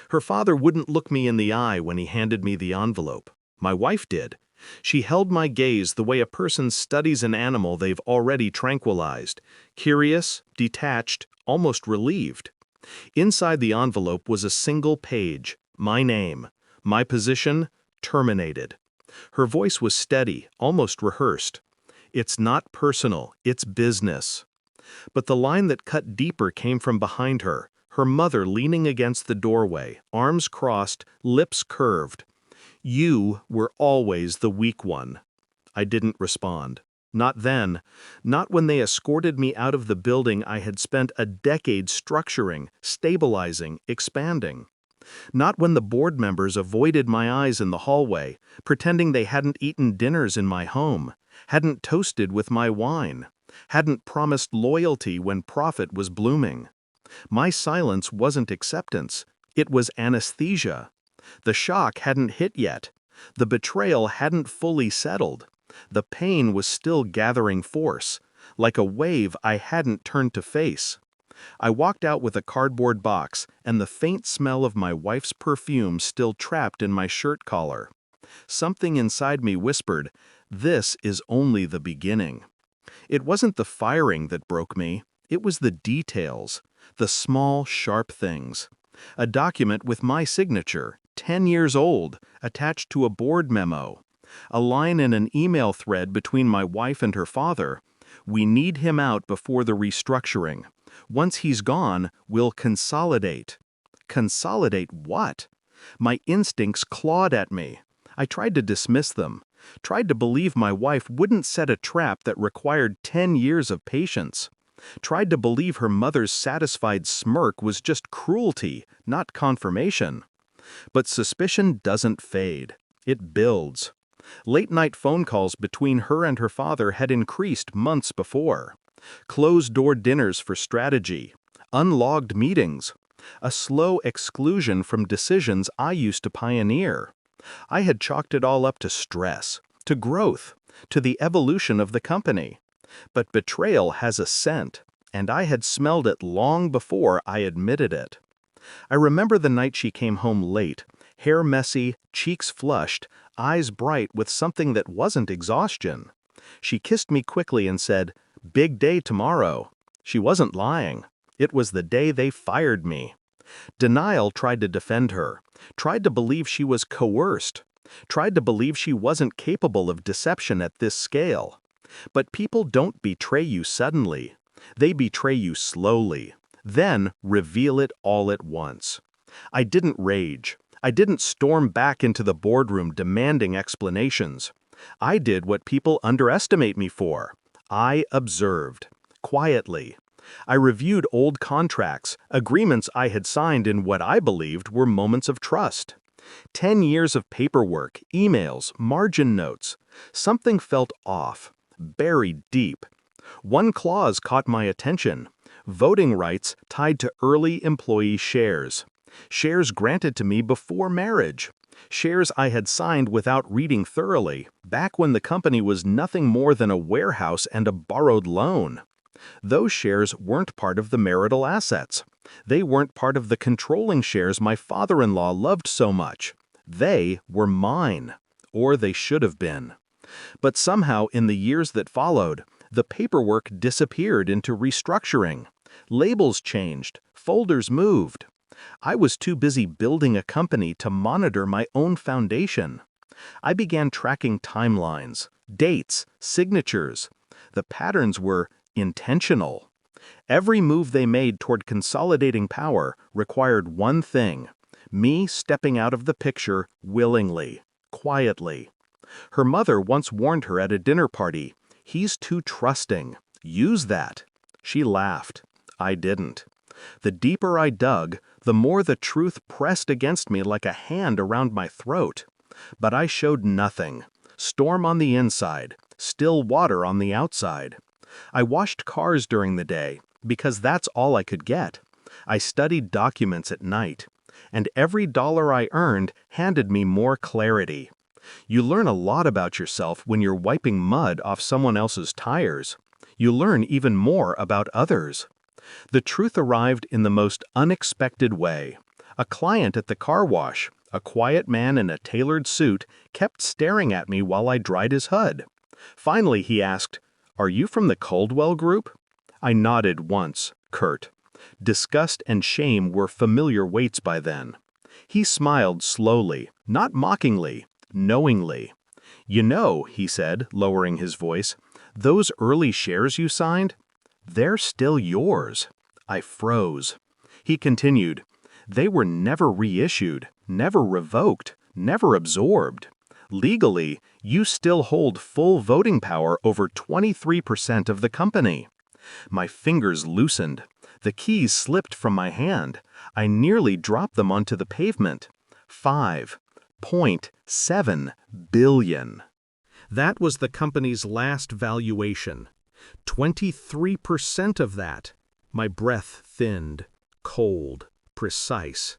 Her father wouldn't look me in the eye when he handed me the envelope. My wife did. She held my gaze the way a person studies an animal they've already tranquilized, curious, detached, almost relieved. Inside the envelope was a single page, my name, my position, terminated. Her voice was steady, almost rehearsed. It's not personal, it's business. But the line that cut deeper came from behind her, her mother leaning against the doorway, arms crossed, lips curved. You were always the weak one. I didn't respond. Not then. Not when they escorted me out of the building I had spent a decade structuring, stabilizing, expanding. Not when the board members avoided my eyes in the hallway, pretending they hadn't eaten dinners in my home, hadn't toasted with my wine, hadn't promised loyalty when profit was blooming. My silence wasn't acceptance. It was anesthesia. The shock hadn't hit yet. The betrayal hadn't fully settled. The pain was still gathering force, like a wave I hadn't turned to face. I walked out with a cardboard box and the faint smell of my wife's perfume still trapped in my shirt collar. Something inside me whispered, "This is only the beginning." It wasn't the firing that broke me. It was the details, the small, sharp things. A document with my signature, 10 years old, attached to a board memo. A line in an email thread between my wife and her father. "We need him out before the restructuring. Once he's gone, we'll consolidate." Consolidate what? My instincts clawed at me. I tried to dismiss them, tried to believe my wife wouldn't set a trap that required 10 years of patience. Tried to believe her mother's satisfied smirk was just cruelty, not confirmation. But suspicion doesn't fade. It builds. Late-night phone calls between her and her father had increased months before. Closed-door dinners for strategy. Unlogged meetings. A slow exclusion from decisions I used to pioneer. I had chalked it all up to stress, to growth, to the evolution of the company. But betrayal has a scent, and I had smelled it long before I admitted it. I remember the night she came home late, hair messy, cheeks flushed, eyes bright with something that wasn't exhaustion. She kissed me quickly and said, "Big day tomorrow." She wasn't lying. It was the day they fired me. Denial tried to defend her, tried to believe she was coerced, tried to believe she wasn't capable of deception at this scale. But people don't betray you suddenly. They betray you slowly, then reveal it all at once. I didn't rage. I didn't storm back into the boardroom demanding explanations. I did what people underestimate me for. I observed, quietly. I reviewed old contracts, agreements I had signed in what I believed were moments of trust. 10 years of paperwork, emails, margin notes. Something felt off, buried deep. One clause caught my attention. Voting rights tied to early employee shares. Shares granted to me before marriage. Shares I had signed without reading thoroughly, back when the company was nothing more than a warehouse and a borrowed loan. Those shares weren't part of the marital assets. They weren't part of the controlling shares my father-in-law loved so much. They were mine, or they should have been. But somehow in the years that followed, the paperwork disappeared into restructuring. Labels changed, folders moved. I was too busy building a company to monitor my own foundation. I began tracking timelines, dates, signatures. The patterns were intentional. Every move they made toward consolidating power required one thing: me stepping out of the picture willingly, quietly. Her mother once warned her at a dinner party, "He's too trusting. Use that." She laughed. I didn't. The deeper I dug, the more the truth pressed against me like a hand around my throat. But I showed nothing. Storm on the inside, still water on the outside. I washed cars during the day, because that's all I could get. I studied documents at night, and every dollar I earned handed me more clarity. You learn a lot about yourself when you're wiping mud off someone else's tires. You learn even more about others. The truth arrived in the most unexpected way. A client at the car wash, a quiet man in a tailored suit, kept staring at me while I dried his hood. Finally, he asked, "Are you from the Caldwell Group?" I nodded once, curt. Disgust and shame were familiar weights by then. He smiled slowly, not mockingly, knowingly. "You know," he said, lowering his voice, "those early shares you signed? They're still yours." I froze. He continued, "They were never reissued, never revoked, never absorbed. Legally, you still hold full voting power over 23% of the company." My fingers loosened. The keys slipped from my hand. I nearly dropped them onto the pavement. 5.7 billion. That was the company's last valuation. 23% of that. My breath thinned, cold, precise.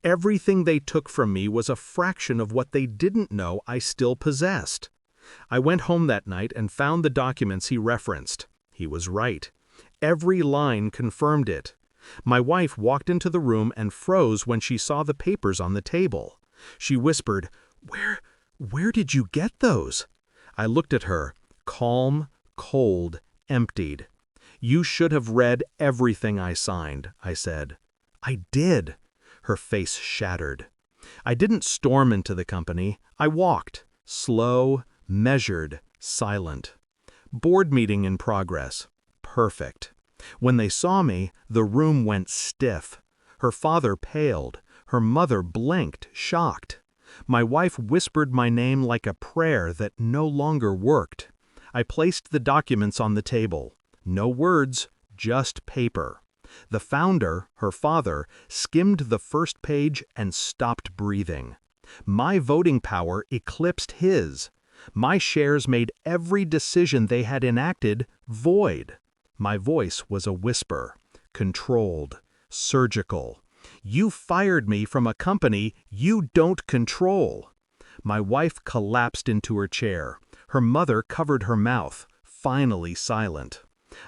Everything they took from me was a fraction of what they didn't know I still possessed. I went home that night and found the documents he referenced. He was right. Every line confirmed it. My wife walked into the room and froze when she saw the papers on the table. She whispered, Where did you get those?" I looked at her, calm, cold, emptied. "You should have read everything I signed," I said. "I did." Her face shattered. I didn't storm into the company. I walked, slow, measured, silent. Board meeting in progress. Perfect. When they saw me, the room went stiff. Her father paled. Her mother blinked, shocked. My wife whispered my name like a prayer that no longer worked. I placed the documents on the table. No words, just paper. The founder, her father, skimmed the first page and stopped breathing. My voting power eclipsed his. My shares made every decision they had enacted void. My voice was a whisper, controlled, surgical. "You fired me from a company you don't control." My wife collapsed into her chair. Her mother covered her mouth, finally silent.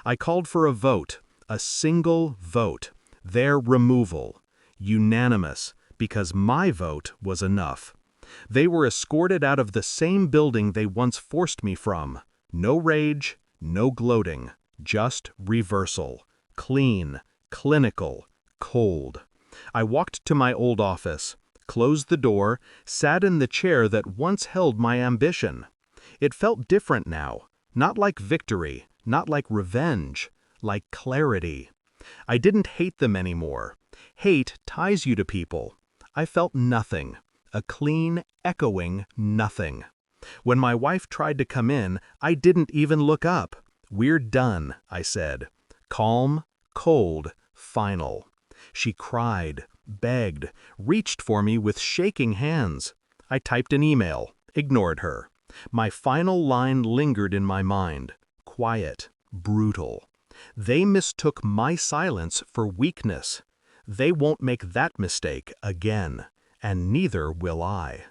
I called for a vote, a single vote, their removal. Unanimous, because my vote was enough. They were escorted out of the same building they once forced me from. No rage, no gloating, just reversal. Clean, clinical, cold. I walked to my old office, closed the door, sat in the chair that once held my ambition. It felt different now, not like victory, not like revenge, like clarity. I didn't hate them anymore. Hate ties you to people. I felt nothing, a clean, echoing nothing. When my wife tried to come in, I didn't even look up. "We're done," I said. Calm, cold, final. She cried, begged, reached for me with shaking hands. I typed an email, ignored her. My final line lingered in my mind. Quiet, brutal. They mistook my silence for weakness. They won't make that mistake again, and neither will I.